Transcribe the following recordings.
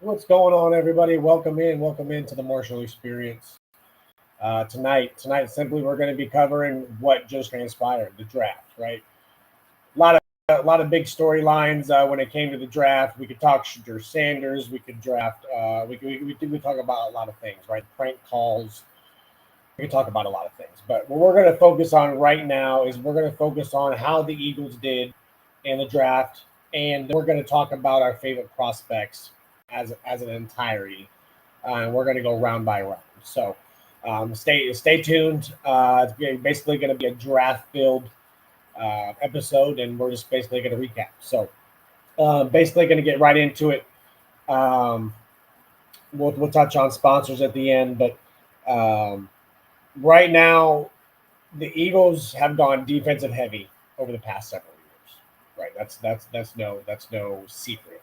What's going on, everybody? Welcome in to the Marshall Experience. Tonight, simply we're going to be covering what just transpired, the draft. Right, a lot of big storylines when it came to the draft. We could talk Shadur Sanders. We could draft. We talk about a lot of things, right? Prank calls. We could talk about a lot of things, but what we're going to focus on right now is we're going to focus on how the Eagles did in the draft, and we're going to talk about our favorite prospects as an entirety. And we're going to go round by round. So stay tuned. It's basically going to be a draft filled episode, and we're just basically going to recap. So basically going to get right into it. Um, we'll touch on sponsors at the end, but um, right now the Eagles have gone defensive heavy over the past several years. Right, that's no secret.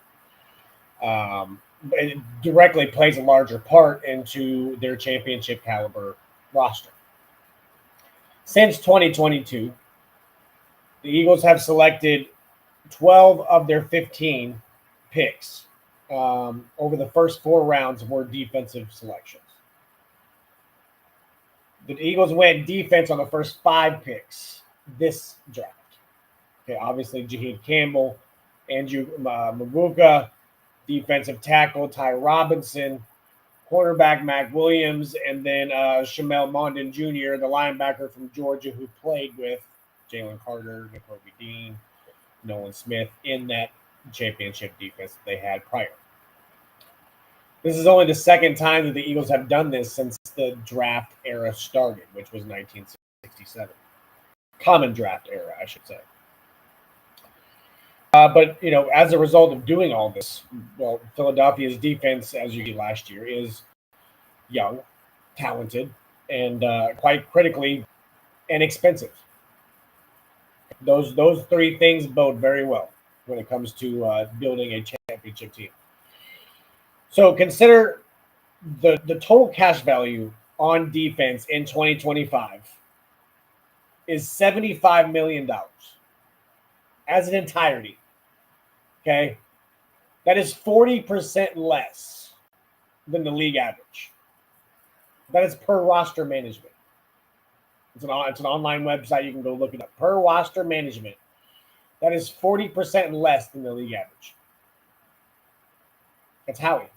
But it directly plays a larger part into their championship caliber roster. Since 2022, the Eagles have selected 12 of their 15 picks over the first four rounds were defensive selections. The Eagles went defense on the first five picks this draft. Okay, obviously Jaheim Campbell, Andrew Mabuka, defensive tackle Ty Robinson, quarterback Mac Williams, and then Shamel Mondon Jr., the linebacker from Georgia who played with Jalen Carter, Nakobe Dean, Nolan Smith in that championship defense that they had prior. This is only the second time that the Eagles have done this since the draft era started, which was 1967. Common draft era, I should say. But as a result of doing all this, well, Philadelphia's defense, as you did last year, is young, talented, and quite critically inexpensive. Those three things bode very well when it comes to building a championship team. So consider the total cash value on defense in 2025 is $75 million as an entirety. Okay, that is 40% less than the league average. That is per roster management. It's an online website. You can go look it up. Per roster management, that is 40% less than the league average. That's Howie.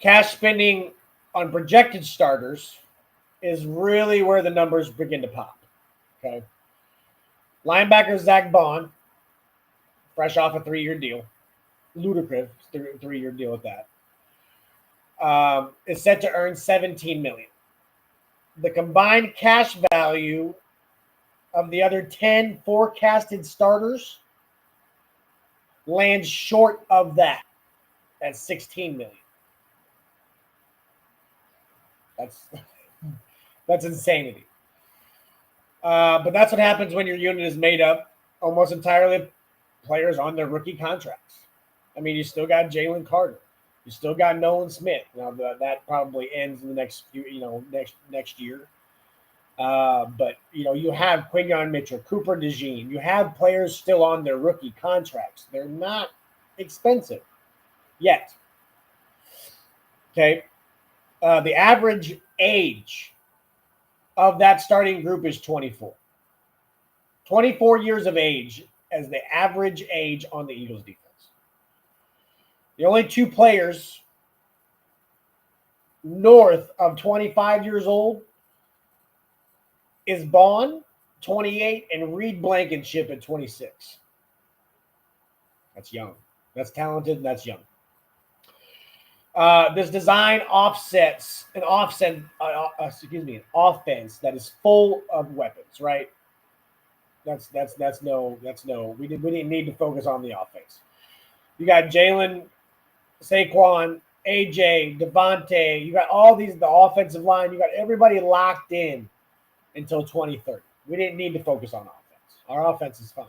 Cash spending on projected starters is really where the numbers begin to pop. Okay. Linebacker Zach Bond, fresh off a 3-year deal, ludicrous 3-year deal at that, is set to earn $17 million. The combined cash value of the other 10 forecasted starters lands short of that at $16 million. That's insanity. But that's what happens when your unit is made up almost entirely of players on their rookie contracts. I mean, you still got Jalen Carter. You still got Nolan Smith. Now that probably ends in the next next year. But you have Quinyon Mitchell, Cooper DeJean. You have players still on their rookie contracts. They're not expensive yet. Okay. The average age of that starting group is 24. 24 years of age as the average age on the Eagles defense. The only two players north of 25 years old is Bond, 28, and Reed Blankenship at 26. That's young. That's talented, and that's young. This design offsets an offense that is full of weapons, right? That's no. We didn't need to focus on the offense. You got Jalen, Saquon, AJ, Devontae. You got all the offensive line. You got everybody locked in until 2030. We didn't need to focus on offense. Our offense is fine.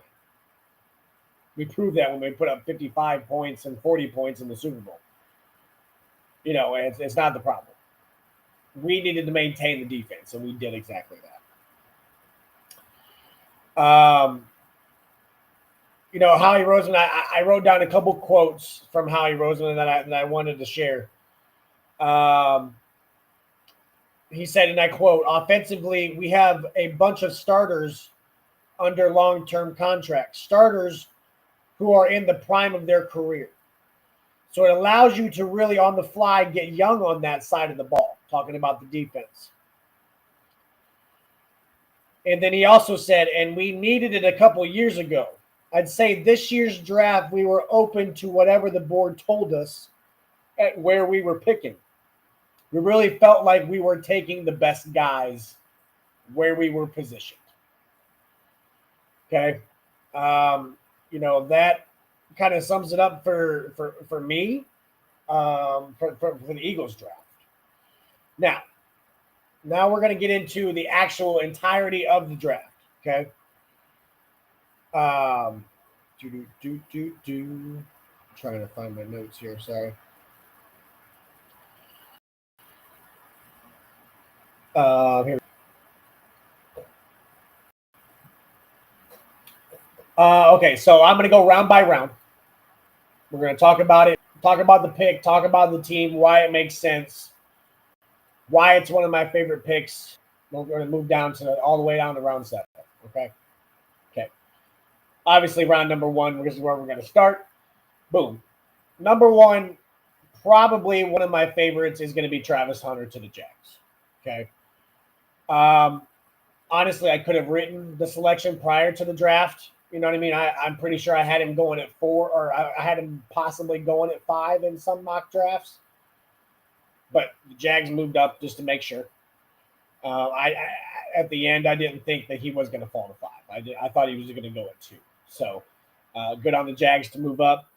We proved that when we put up 55 points and 40 points in the Super Bowl. It's not the problem. We needed to maintain the defense, and we did exactly that. Howie Roseman, I wrote down a couple quotes from Howie Roseman that I wanted to share. He said, and I quote, offensively, we have a bunch of starters under long-term contracts, starters who are in the prime of their career. So it allows you to really on the fly get young on that side of the ball, talking about the defense. And then he also said, and we needed it a couple years ago. I'd say this year's draft, we were open to whatever the board told us at where we were picking. We really felt like we were taking the best guys where we were positioned. Okay. That kind of sums it up for me for the Eagles draft. Now we're going to get into the actual entirety of the draft. Okay. I'm trying to find my notes here. Sorry. Here. Okay, so I'm going to go round by round. We're going to talk about it, talk about the pick, talk about the team, why it makes sense, why it's one of my favorite picks. We're going to move down to all the way down to round 7. Okay. Obviously, round number 1, this is where we're going to start. Boom. Number 1, probably one of my favorites is going to be Travis Hunter to the Jags. Okay. Honestly, I could have written the selection prior to the draft. You know what I mean? I'm pretty sure I had him going at 4, or I had him possibly going at 5 in some mock drafts. But the Jags moved up just to make sure. I at the end, I didn't think that he was going to fall to 5. I thought he was going to go at 2. So good on the Jags to move up.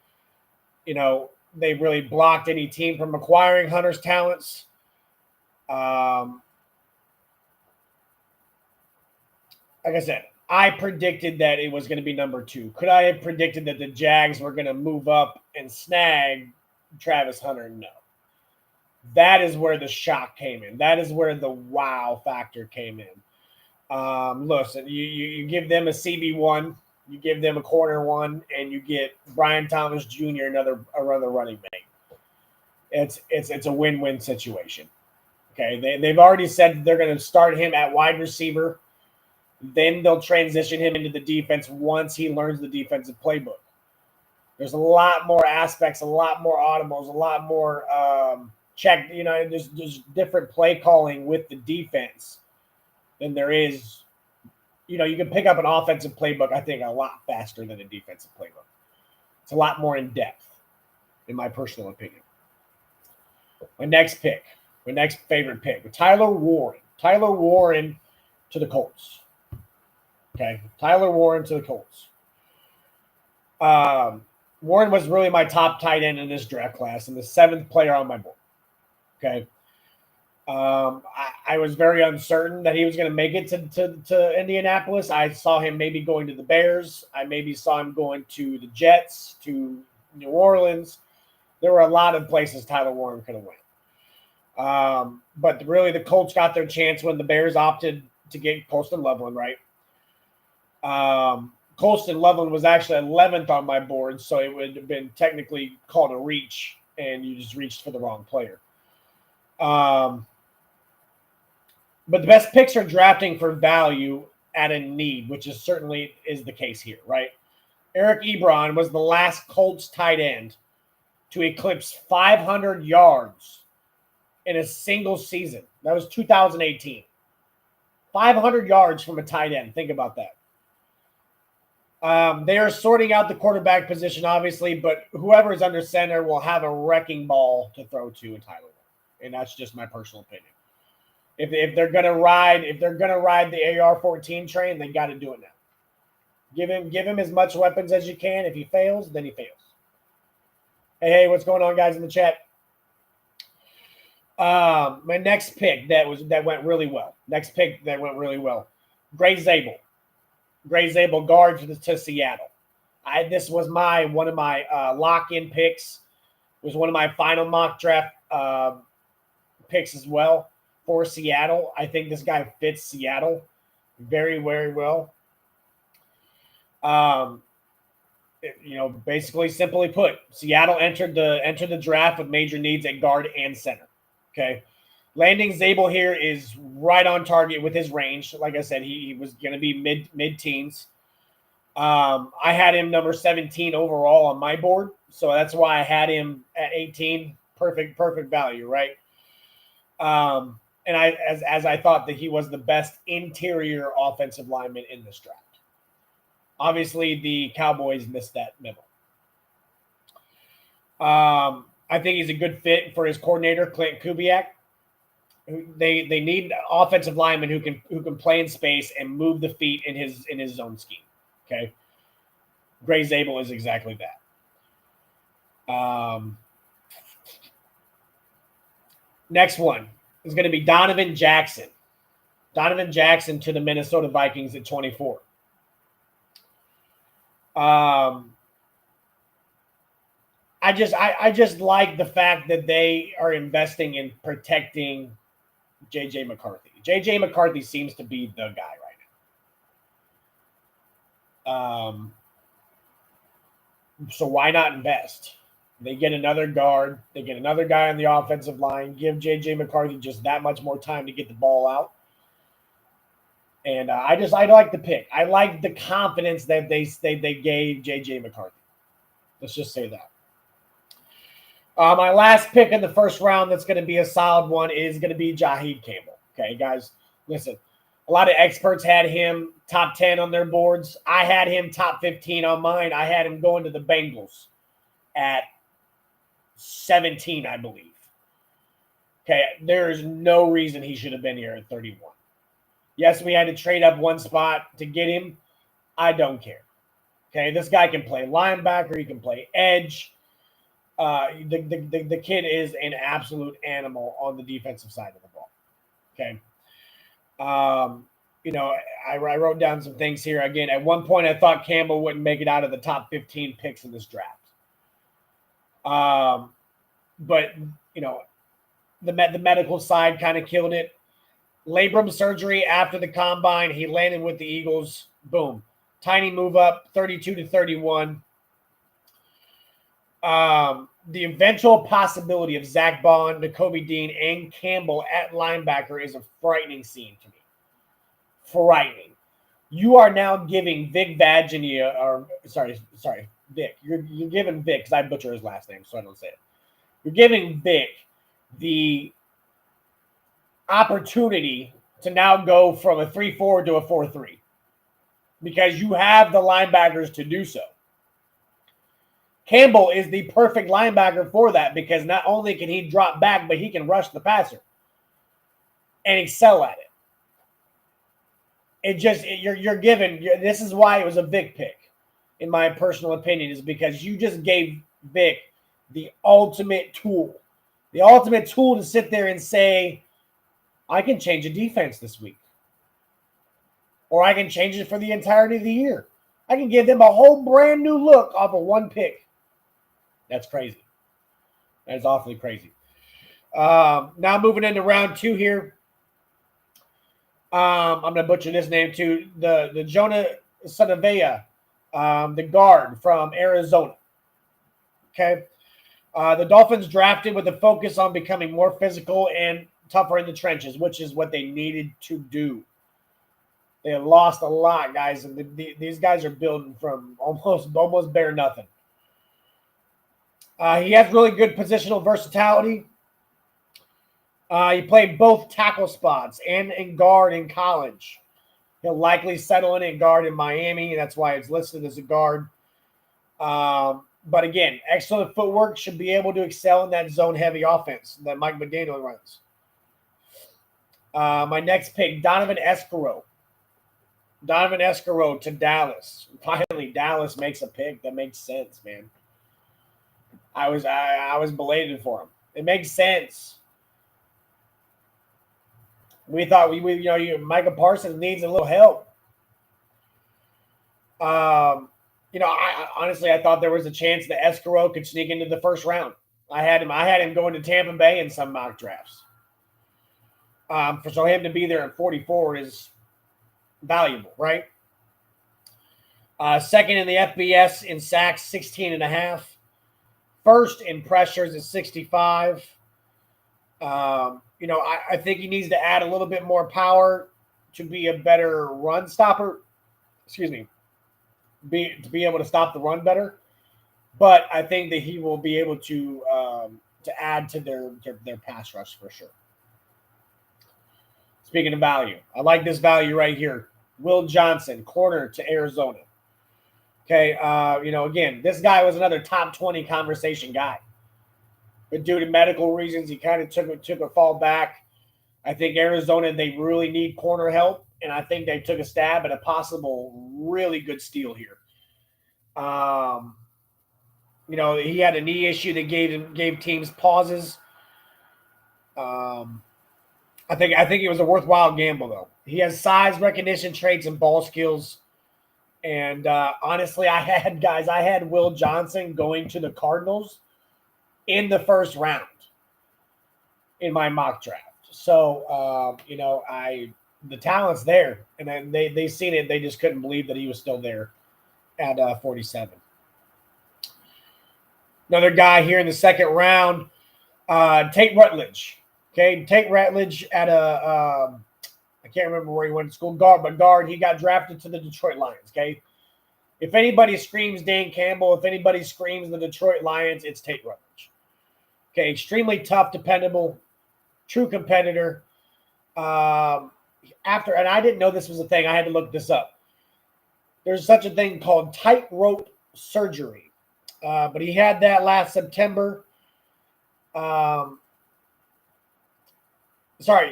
They really blocked any team from acquiring Hunter's talents. Like I said, I predicted that it was going to be number 2. Could I have predicted that the Jags were going to move up and snag Travis Hunter? No. That is where the shock came in. That is where the wow factor came in. Listen, you give them a CB1, you give them a corner 1, and you get Brian Thomas Jr. another running mate. It's a win-win situation. Okay, they've already said they're going to start him at wide receiver. Then they'll transition him into the defense once he learns the defensive playbook. There's a lot more aspects, a lot more audibles, a lot more check. There's different play calling with the defense than there is. You can pick up an offensive playbook, I think, a lot faster than a defensive playbook. It's a lot more in depth, in my personal opinion. My next favorite pick, Tyler Warren. Tyler Warren to the Colts. Okay, Tyler Warren to the Colts. Warren was really my top tight end in this draft class and the 7th player on my board. Okay. I was very uncertain that he was going to make it to Indianapolis. I saw him maybe going to the Bears. I maybe saw him going to the Jets, to New Orleans. There were a lot of places Tyler Warren could have went. But really the Colts got their chance when the Bears opted to get Colston Loveland, right? Colston Loveland was actually 11th on my board, so it would have been technically called a reach, and you just reached for the wrong player. But the best picks are drafting for value at a need, which is certainly is the case here, right? Eric Ebron was the last Colts tight end to eclipse 500 yards in a single season. That was 2018. 500 yards from a tight end. Think about that. They are sorting out the quarterback position, obviously, but whoever is under center will have a wrecking ball to throw to in Tyler Warren. And that's just my personal opinion. If they're gonna ride the AR-14 train, they got to do it now. Give him as much weapons as you can. If he fails, then he fails. Hey, what's going on, guys, in the chat? My next pick that went really well. Gray Zabel. Gray Zabel guard to Seattle. This was one of my lock-in picks. It was one of my final mock draft picks as well for Seattle. I think this guy fits Seattle very, very well. basically simply put, Seattle entered the draft with major needs at guard and center. Okay. Landing Zabel here is right on target with his range. Like I said, he was going to be mid-teens. I had him number 17 overall on my board, so that's why I had him at 18. Perfect value, right? And as I thought that he was the best interior offensive lineman in this draft. Obviously, the Cowboys missed that memo. I think he's a good fit for his coordinator, Clint Kubiak. They need offensive linemen who can play in space and move the feet in his zone scheme. Okay, Gray Zabel is exactly that. Next one is going to be Donovan Jackson. Donovan Jackson to the Minnesota Vikings at 24. I just like the fact that they are investing in protecting J.J. McCarthy. J.J. McCarthy seems to be the guy right now. So why not invest? They get another guard. They get another guy on the offensive line. Give J.J. McCarthy just that much more time to get the ball out. And I like the pick. I like the confidence that they gave J.J. McCarthy. Let's just say that. My last pick in the first round that's going to be a solid one is going to be Jaheed Campbell. Okay, guys, listen. A lot of experts had him top 10 on their boards. I had him top 15 on mine. I had him going to the Bengals at 17, I believe. Okay, there is no reason he should have been here at 31. Yes, we had to trade up one spot to get him. I don't care. Okay, this guy can play linebacker. He can play edge. The kid is an absolute animal on the defensive side of the ball. Okay. I wrote down some things here. Again, at one point, I thought Campbell wouldn't make it out of the top 15 picks in this draft. But the medical side kind of killed it. Labrum surgery after the combine. He landed with the Eagles. Boom. Tiny move up, 32 to 31. The eventual possibility of Zach Bond, Nakobe Dean, and Campbell at linebacker is a frightening scene to me. Frightening. You are now giving Vic Vagina, or sorry, Vic. You're giving Vic, because I butcher his last name, so I don't say it. You're giving Vic the opportunity to now go from a 3-4 to a 4-3 because you have the linebackers to do so. Campbell is the perfect linebacker for that because not only can he drop back, but he can rush the passer and excel at it. You're given. This is why it was a Vic pick, in my personal opinion, is because you just gave Vic the ultimate tool to sit there and say, I can change a defense this week, or I can change it for the entirety of the year. I can give them a whole brand new look off of one pick. That's crazy. That is awfully crazy. Now moving into round 2 here. I'm going to butcher this name too. The Jonah Sanavea, the guard from Arizona. Okay. The Dolphins drafted with a focus on becoming more physical and tougher in the trenches, which is what they needed to do. They have lost a lot, guys, and these guys are building from almost bare nothing. He has really good positional versatility. He played both tackle spots and in guard in college. He'll likely settle in at guard in Miami, and that's why it's listed as a guard. But again, excellent footwork, should be able to excel in that zone-heavy offense that Mike McDaniel runs. My next pick, Donovan Escaro. Donovan Escaro to Dallas. Finally, Dallas makes a pick that makes sense, man. I was belated for him. It makes sense. We thought Micah Parsons needs a little help. I honestly thought there was a chance that Escaro could sneak into the first round. I had him going to Tampa Bay in some mock drafts. For him to be there at 44 is valuable, right? Second in the FBS in sacks, 16.5. First in pressures is 65. I think he needs to add a little bit more power to be a better run stopper. Excuse me. To be able to stop the run better. But I think that he will be able to add to their pass rush for sure. Speaking of value, I like this value right here. Will Johnson, corner to Arizona. Okay, again, this guy was another top 20 conversation guy. But due to medical reasons, he kind of took a fall back. I think Arizona, they really need corner help, and I think they took a stab at a possible really good steal here. He had a knee issue that gave teams pauses. I think it was a worthwhile gamble, though. He has size, recognition traits, and ball skills. And honestly, I had Will Johnson going to the Cardinals in the first round in my mock draft. So, the talent's there. And then they seen it. They just couldn't believe that he was still there at 47. Another guy here in the second round, Tate Rutledge. Okay, Tate Rutledge at I can't remember where he went to school, guard. He got drafted to the Detroit Lions, okay? If anybody screams Dan Campbell, if anybody screams the Detroit Lions, it's Tate Rutledge. Okay, extremely tough, dependable, true competitor. And I didn't know this was a thing. I had to look this up. There's such a thing called tightrope surgery. But he had that last September.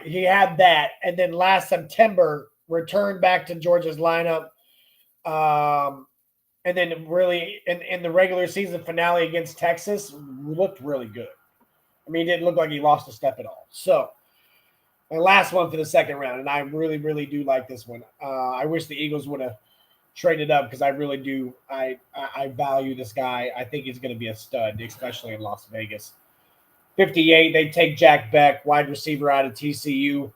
He had that. And then last September, returned back to Georgia's lineup. And then really in the regular season finale against Texas, looked really good. I mean, it didn't look like he lost a step at all. So, my last one for the second round, and I really, really do like this one. I wish the Eagles would have traded up because I really do. I value this guy. I think he's going to be a stud, especially in Las Vegas. 58, they take Jack Beck, wide receiver out of TCU.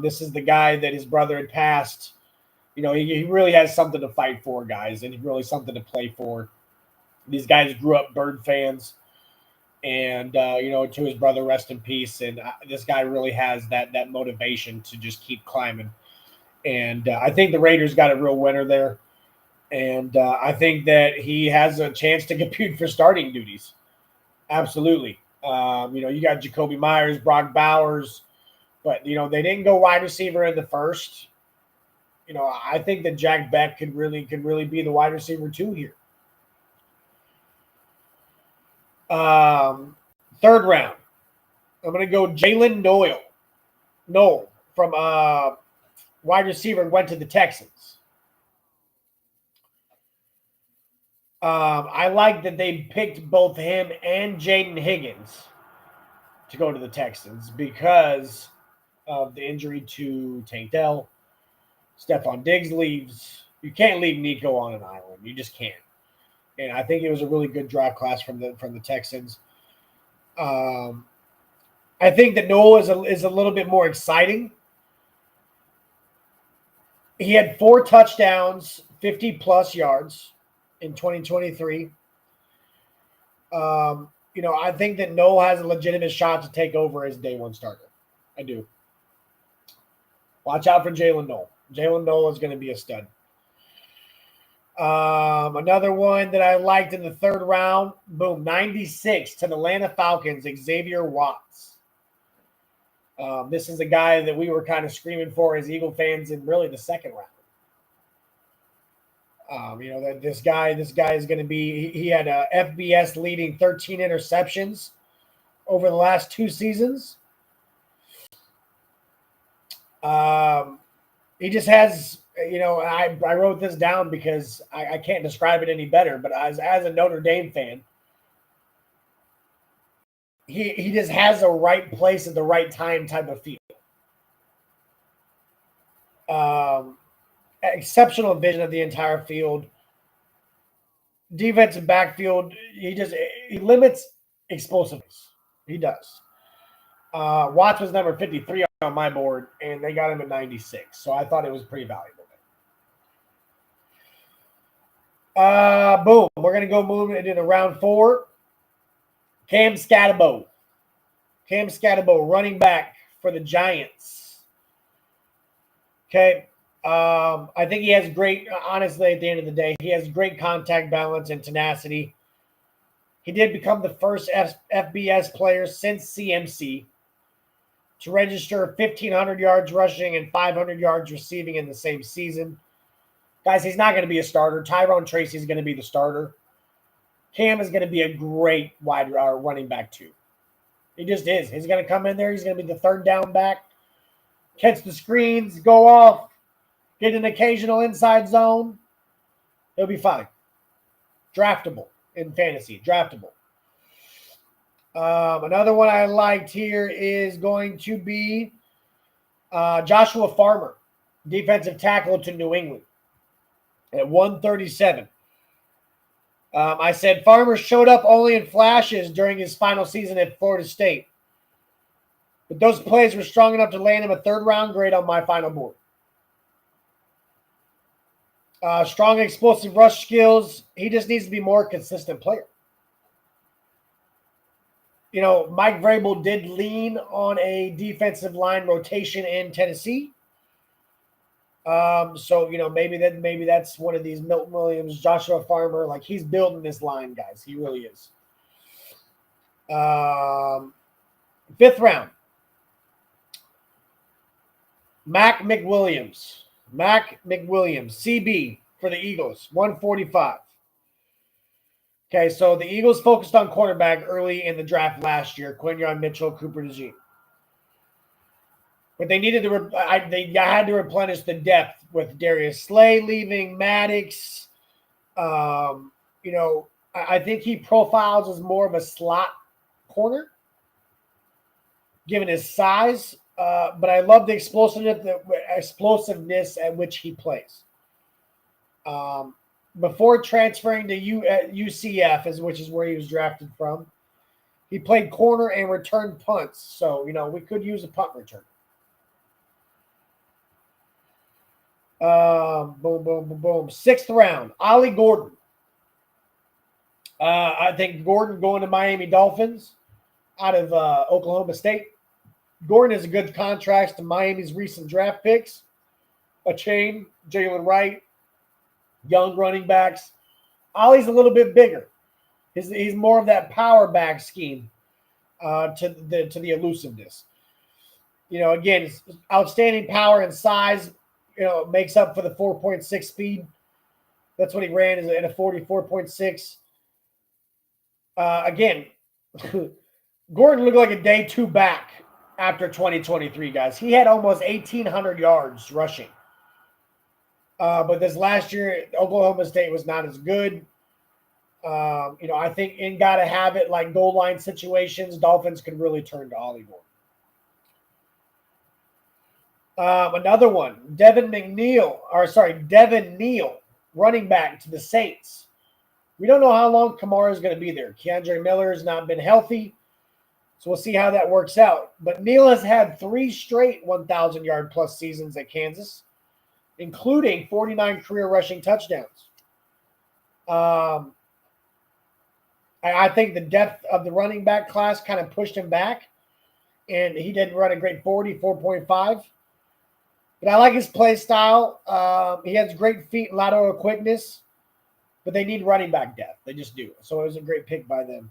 This is the guy that his brother had passed. He really has something to fight for, guys, and really something to play for. These guys grew up Bird fans, and, to his brother, rest in peace. And this guy really has that motivation to just keep climbing. And I think the Raiders got a real winner there. And I think that he has a chance to compete for starting duties. Absolutely. You got Jacoby Myers, Brock Bowers, but, they didn't go wide receiver in the first. I think that Jack Beck could really be the wide receiver too here. Third round, I'm going to go Jalen Noel from wide receiver, went to the Texans. I like that they picked both him and Jaden Higgins to go to the Texans because of the injury to Tank Dell. Stephon Diggs leaves. You can't leave Nico on an island. You just can't. And I think it was a really good draft class from the Texans. I think that Noel is a little bit more exciting. He had 4 touchdowns, 50-plus yards in 2023. I think that Noel has a legitimate shot to take over as day one starter. I do. Watch out for Jalen Noel. Jalen Noel is going to be a stud. Another one that I liked in the third round, boom, 96 to the Atlanta Falcons, Xavier Watts. This is a guy that we were kind of screaming for as Eagle fans in really the second round. This guy is going to be, he had a FBS leading 13 interceptions over the last 2 seasons. He just has, I wrote this down because I can't describe it any better, but as a Notre Dame fan, he just has a right place at the right time type of feel. Exceptional vision of the entire field. Defensive backfield, he limits explosiveness. He does. Watts was number 53 on my board, and they got him at 96. So I thought it was pretty valuable. Boom. We're going to go moving into round 4. Cam Scatterbo. Cam Scatterbo, running back for the Giants. Okay. I think he has great, honestly, at the end of the day, he has great contact balance and tenacity. He did become the first FBS player since CMC to register 1,500 yards rushing and 500 yards receiving in the same season. Guys, he's not going to be a starter. Tyrone Tracy is going to be the starter. Cam is going to be a great wide running back too. He just is. He's going to come in there. He's going to be the third down back, catch the screens, go off, get an occasional inside zone. He'll be fine. Draftable in fantasy. Draftable. Another one I liked here is going to be Joshua Farmer, defensive tackle to New England at 137. I said Farmer showed up only in flashes during his final season at Florida State. But those plays were strong enough to land him a 3rd-round grade on my final board. Strong explosive rush skills. He just needs to be more consistent player. You know, Mike Vrabel did lean on a defensive line rotation in Tennessee. So, you know, maybe that's one of these Milton Williams, Joshua Farmer. Like, he's building this line, guys. He really is. 5th round. Mac McWilliams, CB for the Eagles, 145. Okay, so the Eagles focused on cornerback early in the draft last year, Quinyon Mitchell, Cooper DeJean. But they needed to they had to replenish the depth with Darius Slay leaving, Maddox. You know, I think he profiles as more of a slot corner, given his size. But I love the explosiveness at which he plays. Before transferring to UCF, which is where he was drafted from, he played corner and returned punts. So, you know, we could use a punt return. Boom, boom, boom, boom. 6th round, Ollie Gordon. I think Gordon going to Miami Dolphins out of Oklahoma State. Gordon is a good contrast to Miami's recent draft picks. Achane, Jalen Wright, young running backs. Ollie's a little bit bigger. He's more of that power back scheme to the elusiveness. You know, again, it's outstanding power and size. You know, makes up for the 4.6 speed. That's what he ran in a 44.6. Again, Gordon looked like a day 2 back after 2023, guys. He had almost 1,800 yards rushing. But this last year, Oklahoma State was not as good. You know, I think in gotta have it like goal line situations, Dolphins could really turn to Ollie Gordon. Another one, Devin Neal, running back to the Saints. We don't know how long Kamara is going to be there. Keandre Miller has not been healthy, so we'll see how that works out. But Neal has had 3 straight 1,000-yard-plus seasons at Kansas, including 49 career rushing touchdowns. I think the depth of the running back class kind of pushed him back, and he didn't run a great 4.5. But I like his play style. He has great feet and lateral quickness, but they need running back depth. They just do. So it was a great pick by them.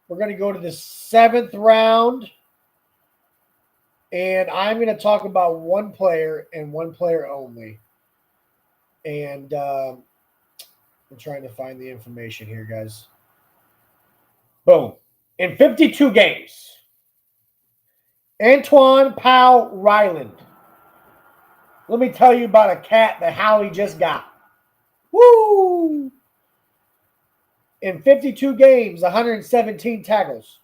We're going to go to the 7th round, and I'm going to talk about one player and one player only. And I'm trying to find the information here, guys. Boom. In 52 games, Antoine Powell Ryland. Let me tell you about a cat that Howie just got. Woo! In 52 games, 117 tackles.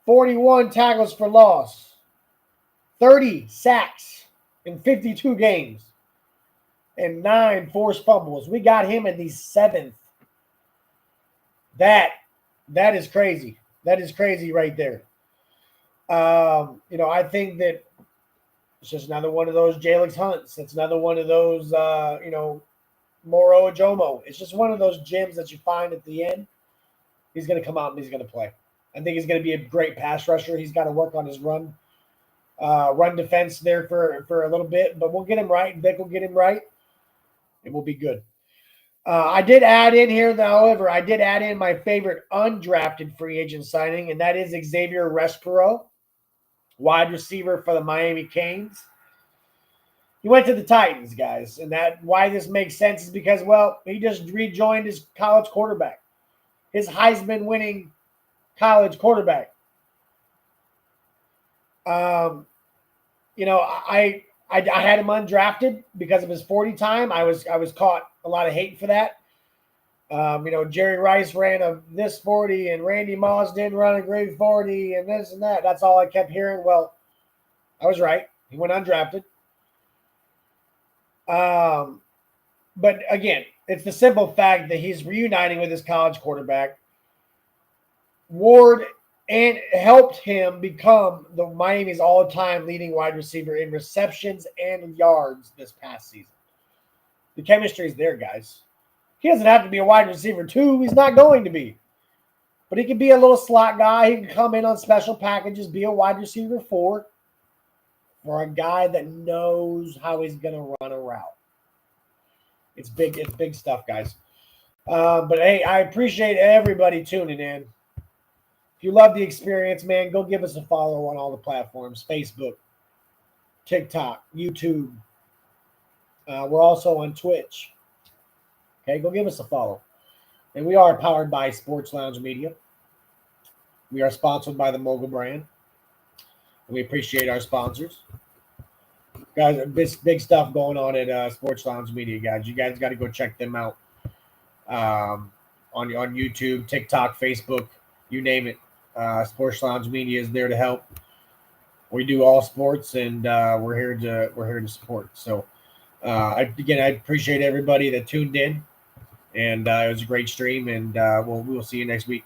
41 tackles for loss. 30 sacks in 52 games. And 9 forced fumbles. We got him in the 7th. That is crazy. That is crazy right there. You know, I think that It's just another one of those Jalix Hunts. It's another one of those, Moro Ajomo. It's just one of those gems that you find at the end. He's going to come out and he's going to play. I think he's going to be a great pass rusher. He's got to work on his run defense there for a little bit, but we'll get him right. Vic will get him right. It will be good. I did add in here, however, I did add in my favorite undrafted free agent signing, and that is Xavier Respiro, wide receiver for the Miami Canes. He went to the Titans, guys, and that why this makes sense is because, well, he just rejoined his college quarterback, his Heisman-winning college quarterback. I had him undrafted because of his 40 time. I was caught a lot of hate for that. Jerry Rice ran this 40 and Randy Moss didn't run a great 40 and this and that. That's all I kept hearing. Well, I was right. He went undrafted. But again, it's the simple fact that he's reuniting with his college quarterback. Ward and helped him become the Miami's all-time leading wide receiver in receptions and yards this past season. The chemistry is there, guys. He doesn't have to be a wide receiver, too. He's not going to be. But he can be a little slot guy. He can come in on special packages, be a wide receiver for a guy that knows how he's going to run a route. It's big stuff, guys. But, hey, I appreciate everybody tuning in. If you love the experience, man, go give us a follow on all the platforms, Facebook, TikTok, YouTube. We're also on Twitch. Okay, go give us a follow. And we are powered by Sports Lounge Media. We are sponsored by the Mogul brand. And we appreciate our sponsors. Guys, big stuff going on at Sports Lounge Media, guys. You guys got to go check them out on YouTube, TikTok, Facebook, you name it. Sports Lounge Media is there to help. We do all sports, and we're here to support. So, I appreciate everybody that tuned in, and it was a great stream. And we'll see you next week.